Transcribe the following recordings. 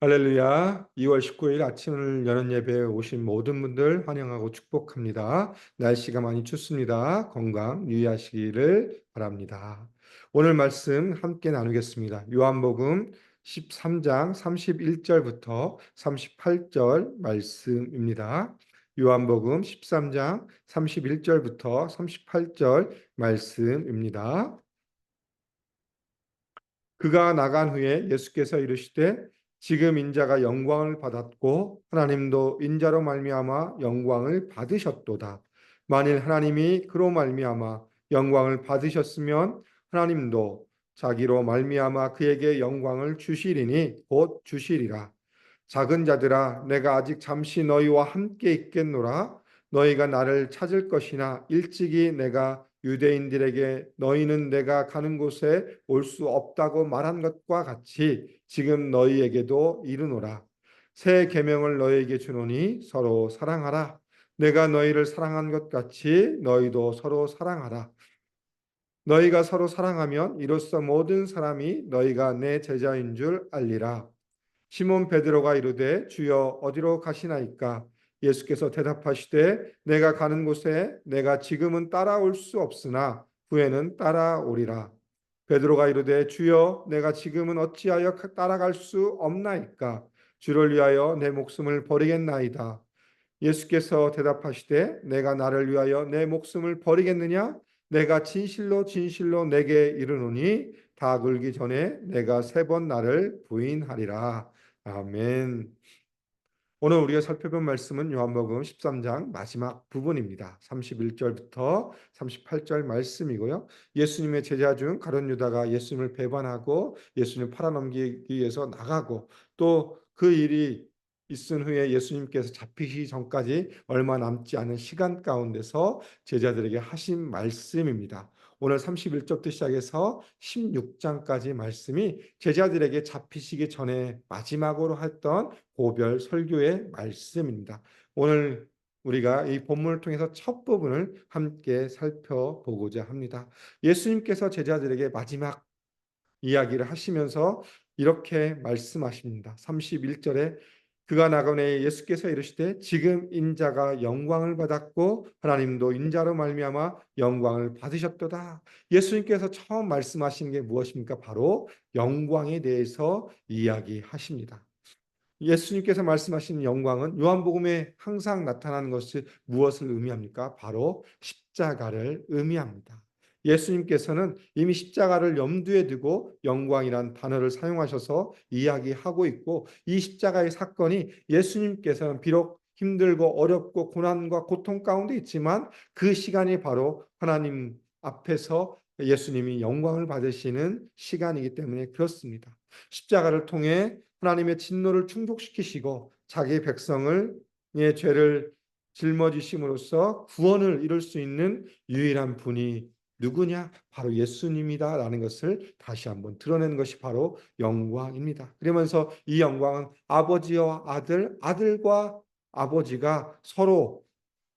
할렐루야. 2월 19일 아침을 여는 예배에 오신 모든 분들 환영하고 축복합니다. 날씨가 많이 춥습니다. 건강 유의하시기를 바랍니다. 오늘 말씀 함께 나누겠습니다. 요한복음 13장 31절부터 38절 말씀입니다. 요한복음 13장 31절부터 38절 말씀입니다. 그가 나간 후에 예수께서 이르시되 지금 인자가 영광을 받았고 하나님도 인자로 말미암아 영광을 받으셨도다. 만일 하나님이 그로 말미암아 영광을 받으셨으면 하나님도 자기로 말미암아 그에게 영광을 주시리니 곧 주시리라. 작은 자들아 내가 아직 잠시 너희와 함께 있겠노라. 너희가 나를 찾을 것이나 일찍이 내가 유대인들에게 너희는 내가 가는 곳에 올 수 없다고 말한 것과 같이 지금 너희에게도 이르노라. 새 계명을 너희에게 주노니 서로 사랑하라. 내가 너희를 사랑한 것 같이 너희도 서로 사랑하라. 너희가 서로 사랑하면 이로써 모든 사람이 너희가 내 제자인 줄 알리라. 시몬 베드로가 이르되 주여 어디로 가시나이까? 예수께서 대답하시되 내가 가는 곳에 내가 지금은 따라올 수 없으나 후에는 따라오리라. 베드로가 이르되 주여 내가 지금은 어찌하여 따라갈 수 없나이까? 주를 위하여 내 목숨을 버리겠나이다. 예수께서 대답하시되 내가 나를 위하여 내 목숨을 버리겠느냐? 내가 진실로 진실로 내게 이르노니 다 굴기 전에 내가 세 번 나를 부인하리라. 아멘. 오늘 우리가 살펴본 말씀은 요한복음 13장 마지막 부분입니다. 31절부터 38절 말씀이고요. 예수님의 제자 중 가룟 유다가 예수님을 배반하고 예수님을 팔아넘기기 위해서 나가고 또 그 일이 있은 후에 예수님께서 잡히기 전까지 얼마 남지 않은 시간 가운데서 제자들에게 하신 말씀입니다. 오늘 31절부터 시작해서 16장까지 말씀이 제자들에게 잡히시기 전에 마지막으로 했던 고별 설교의 말씀입니다. 오늘 우리가 이 본문을 통해서 첫 부분을 함께 살펴보고자 합니다. 예수님께서 제자들에게 마지막 이야기를 하시면서 이렇게 말씀하십니다. 31절에 그가 나가니 예수께서 이르시되 지금 인자가 영광을 받았고 하나님도 인자로 말미암아 영광을 받으셨도다. 예수님께서 처음 말씀하신 게 무엇입니까? 바로 영광에 대해서 이야기하십니다. 예수님께서 말씀하신 영광은 요한복음에 항상 나타나는 것이 무엇을 의미합니까? 바로 십자가를 의미합니다. 예수님께서는 이미 십자가를 염두에 두고 영광이란 단어를 사용하셔서 이야기하고 있고 이 십자가의 사건이 예수님께서는 비록 힘들고 어렵고 고난과 고통 가운데 있지만 그 시간이 바로 하나님 앞에서 예수님이 영광을 받으시는 시간이기 때문에 그렇습니다. 십자가를 통해 하나님의 진노를 충족시키시고 자기 백성을 의 죄를 짊어지심으로써 구원을 이룰 수 있는 유일한 분이 누구냐? 바로 예수님이다라는 것을 다시 한번 드러내는 것이 바로 영광입니다. 그러면서 이 영광은 아버지와 아들, 아들과 아버지가 서로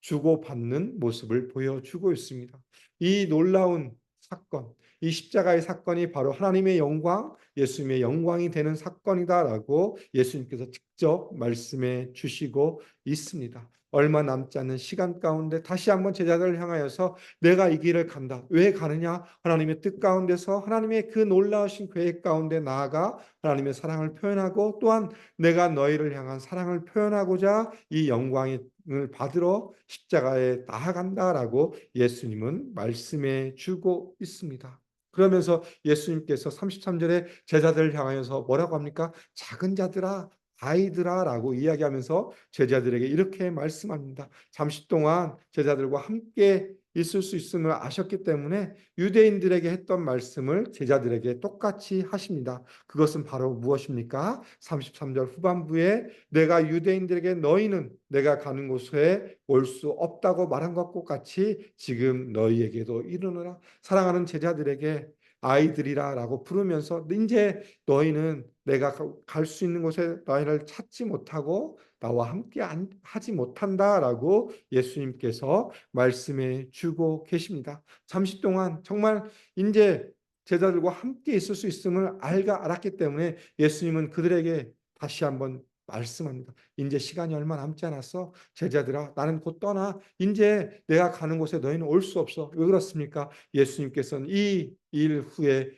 주고받는 모습을 보여주고 있습니다. 이 놀라운 사건, 이 십자가의 사건이 바로 하나님의 영광, 예수님의 영광이 되는 사건이다라고 예수님께서 직접 말씀해 주시고 있습니다. 얼마 남지 않은 시간 가운데 다시 한번 제자들을 향하여서 내가 이 길을 간다. 왜 가느냐? 하나님의 뜻 가운데서 하나님의 그 놀라우신 계획 가운데 나아가 하나님의 사랑을 표현하고 또한 내가 너희를 향한 사랑을 표현하고자 이 영광을 받으러 십자가에 나아간다라고 예수님은 말씀해 주고 있습니다. 그러면서 예수님께서 33절에 제자들을 향하여서 뭐라고 합니까? 작은 자들아, 아이들아 라고 이야기하면서 제자들에게 이렇게 말씀합니다. 잠시 동안 제자들과 함께 있을 수 있음을 아셨기 때문에 유대인들에게 했던 말씀을 제자들에게 똑같이 하십니다. 그것은 바로 무엇입니까? 33절 후반부에 내가 유대인들에게 너희는 내가 가는 곳에 올 수 없다고 말한 것과 같이 지금 너희에게도 이르노라. 사랑하는 제자들에게 아이들이라라고 부르면서 이제 너희는 내가 갈 수 있는 곳에 너희를 찾지 못하고 나와 함께 하지 못한다라고 예수님께서 말씀해 주고 계십니다. 잠시 동안 정말 이제 제자들과 함께 있을 수 있음을 알았기 때문에 예수님은 그들에게 다시 한번 말씀합니다. 이제 시간이 얼마 남지 않았어. 제자들아, 나는 곧 떠나. 이제 내가 가는 곳에 너희는 올 수 없어. 왜 그렇습니까? 예수님께서는 이 일 후에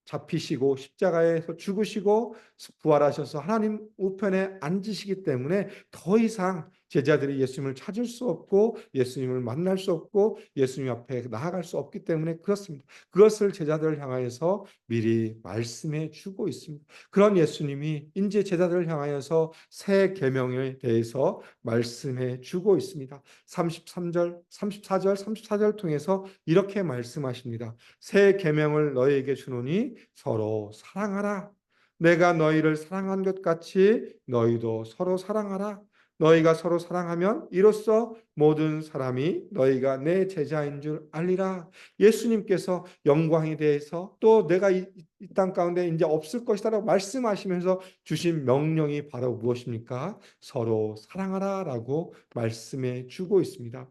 잡히시고 십자가에서 죽으시고 부활하셔서 하나님 우편에 앉으시기 때문에 더 이상 제자들이 예수님을 찾을 수 없고 예수님을 만날 수 없고 예수님 앞에 나아갈 수 없기 때문에 그렇습니다. 그것을 제자들을 향하여서 미리 말씀해 주고 있습니다. 그런 예수님이 이제 제자들을 향하여서 새 계명에 대해서 말씀해 주고 있습니다. 33절, 34절, 34절 통해서 이렇게 말씀하십니다. 새 계명을 너희에게 주노니 서로 사랑하라. 내가 너희를 사랑한 것 같이 너희도 서로 사랑하라. 너희가 서로 사랑하면 이로써 모든 사람이 너희가 내 제자인 줄 알리라. 예수님께서 영광에 대해서 또 내가 이 땅 가운데 이제 없을 것이다라고 말씀하시면서 주신 명령이 바로 무엇입니까? 서로 사랑하라라고 말씀해 주고 있습니다.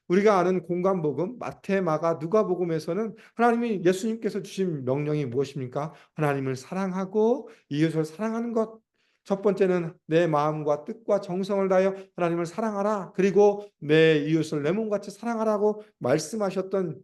우리가 아는 공관복음 마태, 마가, 누가복음에서는 하나님이 예수님께서 주신 명령이 무엇입니까? 하나님을 사랑하고 이웃을 사랑하는 것. 첫 번째는 내 마음과 뜻과 정성을 다하여 하나님을 사랑하라. 그리고 내 이웃을 내 몸같이 사랑하라고 말씀하셨던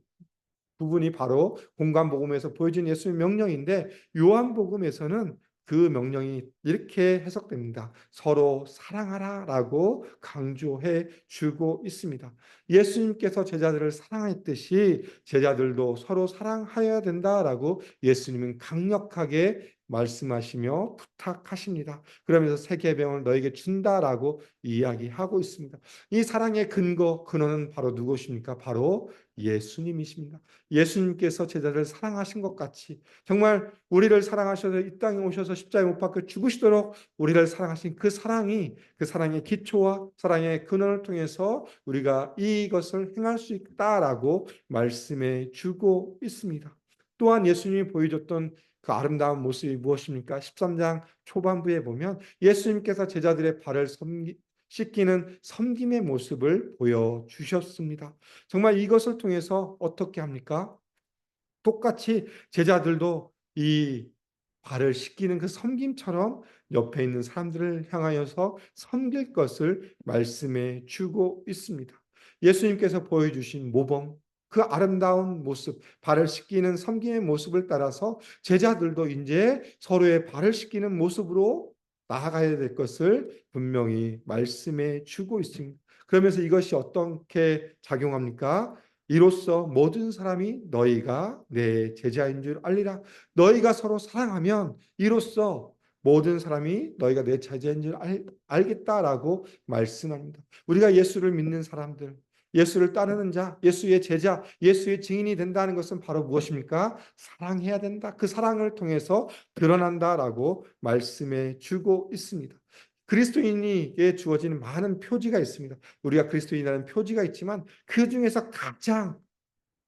부분이 바로 공관복음에서 보여진 예수의 명령인데 요한복음에서는 그 명령이 이렇게 해석됩니다. 서로 사랑하라라고 강조해 주고 있습니다. 예수님께서 제자들을 사랑했듯이 제자들도 서로 사랑하여야 된다라고 예수님은 강력하게 말씀하시며 부탁하십니다. 그러면서 새 계명을 너에게 준다라고 이야기하고 있습니다. 이 사랑의 근거는 바로 누구십니까? 바로 예수님이십니다. 예수님께서 제자들을 사랑하신 것 같이 정말 우리를 사랑하셔서 이 땅에 오셔서 십자가에 못 박혀 죽으시도록 우리를 사랑하신 그 사랑이 그 사랑의 기초와 사랑의 근원을 통해서 우리가 이것을 행할 수 있다라고 말씀해 주고 있습니다. 또한 예수님이 보여줬던 그 아름다운 모습이 무엇입니까? 13장 초반부에 보면 예수님께서 제자들의 발을 씻기는 섬김의 모습을 보여주셨습니다. 정말 이것을 통해서 어떻게 합니까? 똑같이 제자들도 이 발을 씻기는 그 섬김처럼 옆에 있는 사람들을 향하여서 섬길 것을 말씀해 주고 있습니다. 예수님께서 보여주신 모범, 그 아름다운 모습, 발을 씻기는 섬김의 모습을 따라서 제자들도 이제 서로의 발을 씻기는 모습으로 나아가야 될 것을 분명히 말씀해 주고 있습니다. 그러면서 이것이 어떻게 작용합니까? 이로써 모든 사람이 너희가 내 제자인 줄 알리라. 너희가 서로 사랑하면 이로써 모든 사람이 너희가 내 제자인 줄 알겠다라고 말씀합니다. 우리가 예수를 믿는 사람들, 예수를 따르는 자, 예수의 제자, 예수의 증인이 된다는 것은 바로 무엇입니까? 사랑해야 된다. 그 사랑을 통해서 드러난다라고 말씀해 주고 있습니다. 그리스도인에게 주어지는 많은 표지가 있습니다. 우리가 그리스도인이라는 표지가 있지만 그 중에서 가장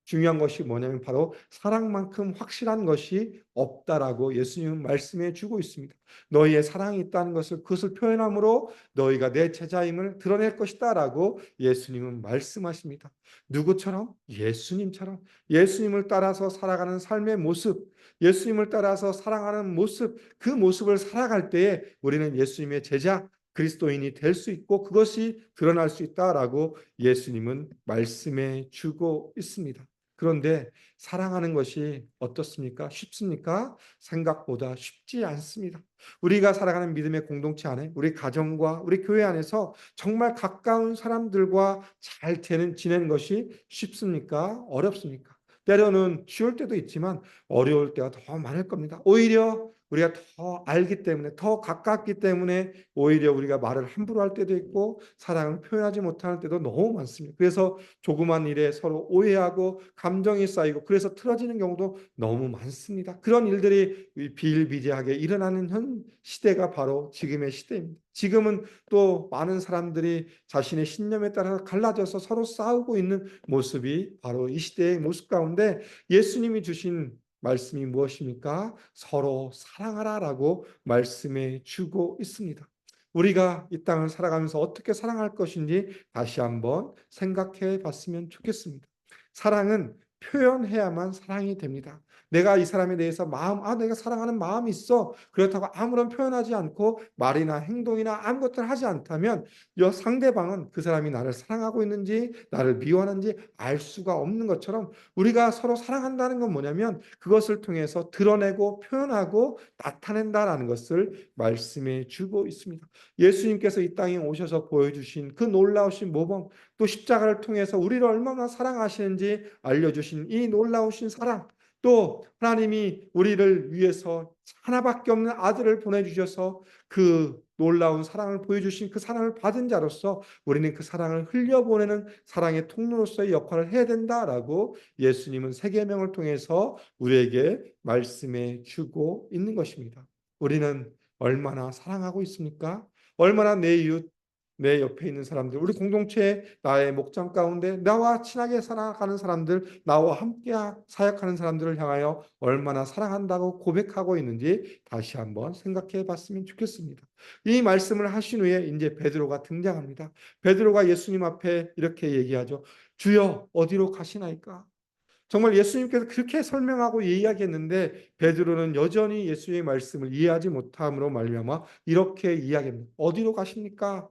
중요한 것이 뭐냐면 바로 사랑만큼 확실한 것이 없다라고 예수님은 말씀해 주고 있습니다. 너희의 사랑이 있다는 것을 그것을 표현함으로 너희가 내 제자임을 드러낼 것이다라고 예수님은 말씀하십니다. 누구처럼? 예수님처럼 예수님을 따라서 살아가는 삶의 모습, 예수님을 따라서 사랑하는 모습, 그 모습을 살아갈 때에 우리는 예수님의 제자 그리스도인이 될 수 있고 그것이 드러날 수 있다라고 예수님은 말씀해 주고 있습니다. 그런데 사랑하는 것이 어떻습니까? 쉽습니까? 생각보다 쉽지 않습니다. 우리가 살아가는 믿음의 공동체 안에 우리 가정과 우리 교회 안에서 정말 가까운 사람들과 잘 지내는 것이 쉽습니까? 어렵습니까? 때로는 쉬울 때도 있지만 어려울 때가 더 많을 겁니다. 오히려 우리가 더 알기 때문에 더 가깝기 때문에 오히려 우리가 말을 함부로 할 때도 있고 사랑을 표현하지 못하는 때도 너무 많습니다. 그래서 조그만 일에 서로 오해하고 감정이 쌓이고 그래서 틀어지는 경우도 너무 많습니다. 그런 일들이 비일비재하게 일어나는 현 시대가 바로 지금의 시대입니다. 지금은 또 많은 사람들이 자신의 신념에 따라서 갈라져서 서로 싸우고 있는 모습이 바로 이 시대의 모습 가운데 예수님이 주신 말씀이 무엇입니까? 서로 사랑하라라고 말씀해 주고 있습니다. 우리가 이 땅을 살아가면서 어떻게 사랑할 것인지 다시 한번 생각해 봤으면 좋겠습니다. 사랑은 표현해야만 사랑이 됩니다. 내가 이 사람에 대해서 내가 사랑하는 마음이 있어. 그렇다고 아무런 표현하지 않고 말이나 행동이나 아무것도 하지 않다면 이 상대방은 그 사람이 나를 사랑하고 있는지 나를 미워하는지 알 수가 없는 것처럼 우리가 서로 사랑한다는 건 뭐냐면 그것을 통해서 드러내고 표현하고 나타낸다라는 것을 말씀해 주고 있습니다. 예수님께서 이 땅에 오셔서 보여주신 그 놀라우신 모범, 또 십자가를 통해서 우리를 얼마나 사랑하시는지 알려주신 이 놀라우신 사랑, 또 하나님이 우리를 위해서 하나밖에 없는 아들을 보내주셔서 그 놀라운 사랑을 보여주신 그 사랑을 받은 자로서 우리는 그 사랑을 흘려보내는 사랑의 통로로서의 역할을 해야 된다라고 예수님은 세계명을 통해서 우리에게 말씀해 주고 있는 것입니다. 우리는 얼마나 사랑하고 있습니까? 얼마나 내 이웃, 내 옆에 있는 사람들, 우리 공동체 나의 목장 가운데 나와 친하게 살아가는 사람들, 나와 함께 사역하는 사람들을 향하여 얼마나 사랑한다고 고백하고 있는지 다시 한번 생각해 봤으면 좋겠습니다. 이 말씀을 하신 후에 이제 베드로가 등장합니다. 베드로가 예수님 앞에 이렇게 얘기하죠. 주여 어디로 가시나이까? 정말 예수님께서 그렇게 설명하고 이야기했는데 베드로는 여전히 예수의 말씀을 이해하지 못함으로 말미암아 이렇게 이야기합니다. 어디로 가십니까?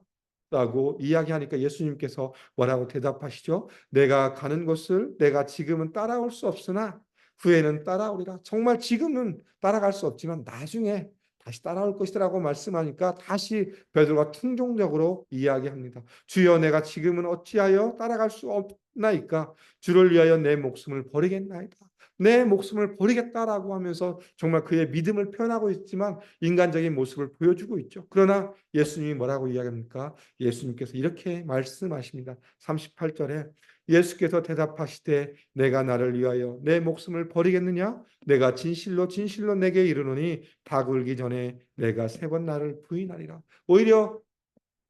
라고 이야기하니까 예수님께서 뭐라고 대답하시죠? 내가 가는 곳을 내가 지금은 따라올 수 없으나 후에는 따라오리라. 정말 지금은 따라갈 수 없지만 나중에 다시 따라올 것이라고 말씀하니까 다시 베드로가 충동적으로 이야기합니다. 주여 내가 지금은 어찌하여 따라갈 수 없나이까? 주를 위하여 내 목숨을 버리겠나이다. 내 목숨을 버리겠다라고 하면서 정말 그의 믿음을 표현하고 있지만 인간적인 모습을 보여주고 있죠. 그러나 예수님이 뭐라고 이야기합니까? 예수님께서 이렇게 말씀하십니다. 38절에 예수께서 대답하시되 내가 나를 위하여 내 목숨을 버리겠느냐? 내가 진실로 진실로 내게 이르노니 닭 울기 전에 내가 3번 나를 부인하리라. 오히려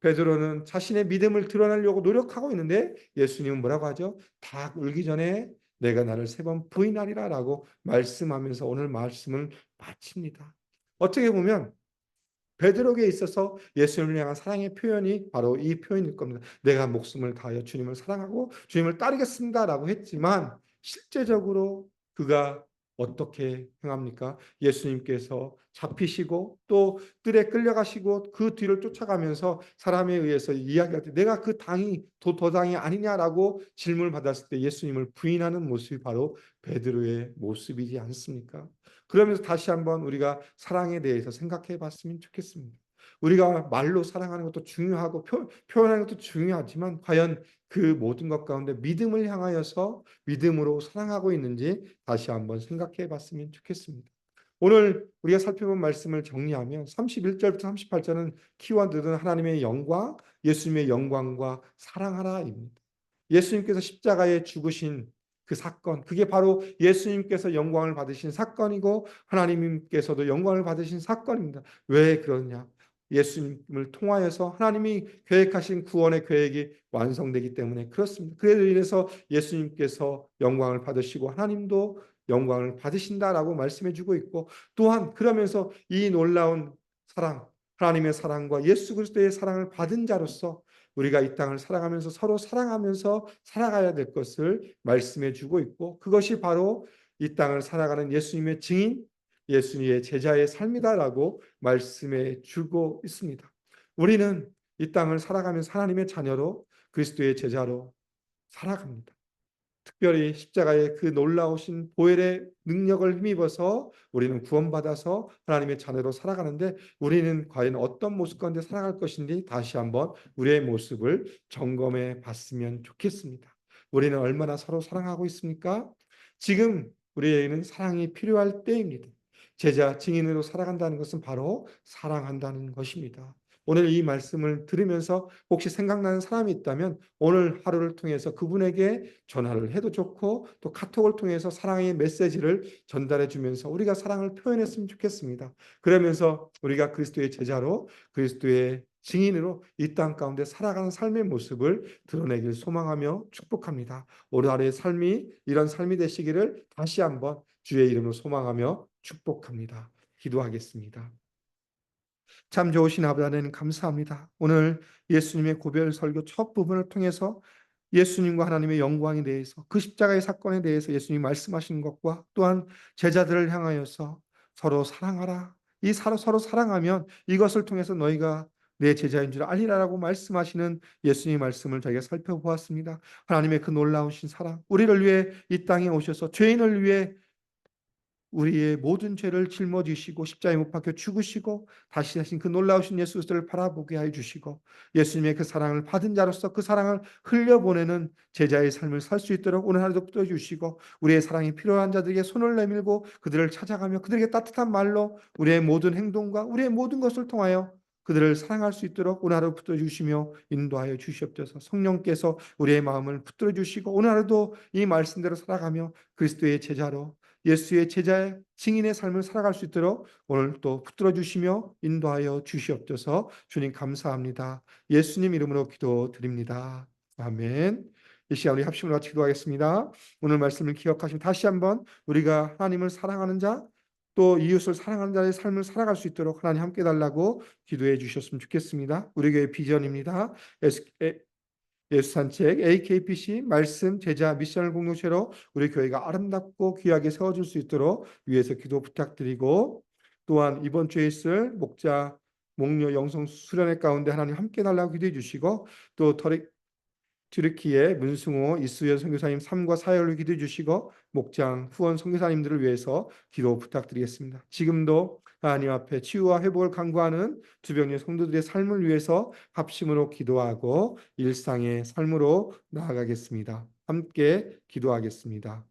베드로는 자신의 믿음을 드러내려고 노력하고 있는데 예수님은 뭐라고 하죠? 닭 울기 전에 내가 나를 3번 부인하리라라고 말씀하면서 오늘 말씀을 마칩니다. 어떻게 보면 베드로에게 있어서 예수님을 향한 사랑의 표현이 바로 이 표현일 겁니다. 내가 목숨을 다하여 주님을 사랑하고 주님을 따르겠습니다라고 했지만 실제적으로 그가 어떻게 행합니까? 예수님께서 잡히시고 또 뜰에 끌려가시고 그 뒤를 쫓아가면서 사람에 의해서 이야기할 때 내가 그 당이 도당이 아니냐라고 질문을 받았을 때 예수님을 부인하는 모습이 바로 베드로의 모습이지 않습니까? 그러면서 다시 한번 우리가 사랑에 대해서 생각해 봤으면 좋겠습니다. 우리가 말로 사랑하는 것도 중요하고 표현하는 것도 중요하지만 과연 그 모든 것 가운데 믿음을 향하여서 믿음으로 사랑하고 있는지 다시 한번 생각해 봤으면 좋겠습니다. 오늘 우리가 살펴본 말씀을 정리하면 31절부터 38절은 키워드는 하나님의 영광, 예수님의 영광과 사랑하라입니다. 예수님께서 십자가에 죽으신 그 사건, 그게 바로 예수님께서 영광을 받으신 사건이고 하나님께서도 영광을 받으신 사건입니다. 왜 그러냐? 예수님을 통하여서 하나님이 계획하신 구원의 계획이 완성되기 때문에 그렇습니다. 그래서 인해서 예수님께서 영광을 받으시고 하나님도 영광을 받으신다라고 말씀해 주고 있고 또한 그러면서 이 놀라운 사랑, 하나님의 사랑과 예수 그리스도의 사랑을 받은 자로서 우리가 이 땅을 살아가면서 서로 사랑하면서 살아가야 될 것을 말씀해 주고 있고 그것이 바로 이 땅을 살아가는 예수님의 증인, 예수님의 제자의 삶이다라고 말씀해 주고 있습니다. 우리는 이 땅을 살아가면서 하나님의 자녀로 그리스도의 제자로 살아갑니다. 특별히 십자가의 그 놀라우신 보혈의 능력을 힘입어서 우리는 구원받아서 하나님의 자녀로 살아가는데 우리는 과연 어떤 모습 가운데 살아갈 것인지 다시 한번 우리의 모습을 점검해 봤으면 좋겠습니다. 우리는 얼마나 서로 사랑하고 있습니까? 지금 우리에게는 사랑이 필요할 때입니다. 제자 증인으로 살아간다는 것은 바로 사랑한다는 것입니다. 오늘 이 말씀을 들으면서 혹시 생각나는 사람이 있다면 오늘 하루를 통해서 그분에게 전화를 해도 좋고 또 카톡을 통해서 사랑의 메시지를 전달해 주면서 우리가 사랑을 표현했으면 좋겠습니다. 그러면서 우리가 그리스도의 제자로 그리스도의 증인으로 이 땅 가운데 살아가는 삶의 모습을 드러내길 소망하며 축복합니다. 오늘 하루의 삶이 이런 삶이 되시기를 다시 한번 주의 이름으로 소망하며 축복합니다. 기도하겠습니다. 참 좋으신 아버지 하나님 감사합니다. 오늘 예수님의 고별 설교 첫 부분을 통해서 예수님과 하나님의 영광에 대해서, 그 십자가의 사건에 대해서 예수님이 말씀하신 것과 또한 제자들을 향하여서 서로 사랑하라. 서로 사랑하면 이것을 통해서 너희가 내 제자인 줄 알리라라고 말씀하시는 예수님의 말씀을 저희가 살펴보았습니다. 하나님의 그 놀라우신 사랑, 우리를 위해 이 땅에 오셔서 죄인을 위해 우리의 모든 죄를 짊어지시고 십자가에 못 박혀 죽으시고 다시 하신 그 놀라우신 예수 그리스도를 바라보게 하여 주시고, 예수님의 그 사랑을 받은 자로서 그 사랑을 흘려보내는 제자의 삶을 살 수 있도록 오늘 하루도 붙들어 주시고, 우리의 사랑이 필요한 자들에게 손을 내밀고 그들을 찾아가며 그들에게 따뜻한 말로 우리의 모든 행동과 우리의 모든 것을 통하여 그들을 사랑할 수 있도록 오늘 하루 붙들어 주시며 인도하여 주시옵소서. 성령께서 우리의 마음을 붙들어 주시고 오늘 하루도 이 말씀대로 살아가며 그리스도의 제자로, 예수의 제자의 증인의 삶을 살아갈 수 있도록 오늘 또 붙들어 주시며 인도하여 주시옵소서. 주님 감사합니다. 예수님 이름으로 기도드립니다. 아멘. 이 시간 우리 합심으로 같이 기도하겠습니다. 오늘 말씀을 기억하시고 다시 한번 우리가 하나님을 사랑하는 자, 또 이웃을 사랑하는 자의 삶을 살아갈 수 있도록 하나님 함께 달라고 기도해 주셨으면 좋겠습니다. 우리 교회 비전입니다. 예수산책 AKPC 말씀 제자 미션을 공동체로 우리 교회가 아름답고 귀하게 세워질 수 있도록 위에서 기도 부탁드리고, 또한 이번 주에 있을 목자 목녀 영성 수련회 가운데 하나님 함께 달라고 기도해 주시고, 또 튀르키예 문승호 이수연 선교사님 삶과 사역을 기도해 주시고 목장 후원 선교사님들을 위해서 기도 부탁드리겠습니다. 지금도 하나님 앞에 치유와 회복을 간구하는 주병의 성도들의 삶을 위해서 합심으로 기도하고 일상의 삶으로 나아가겠습니다. 함께 기도하겠습니다.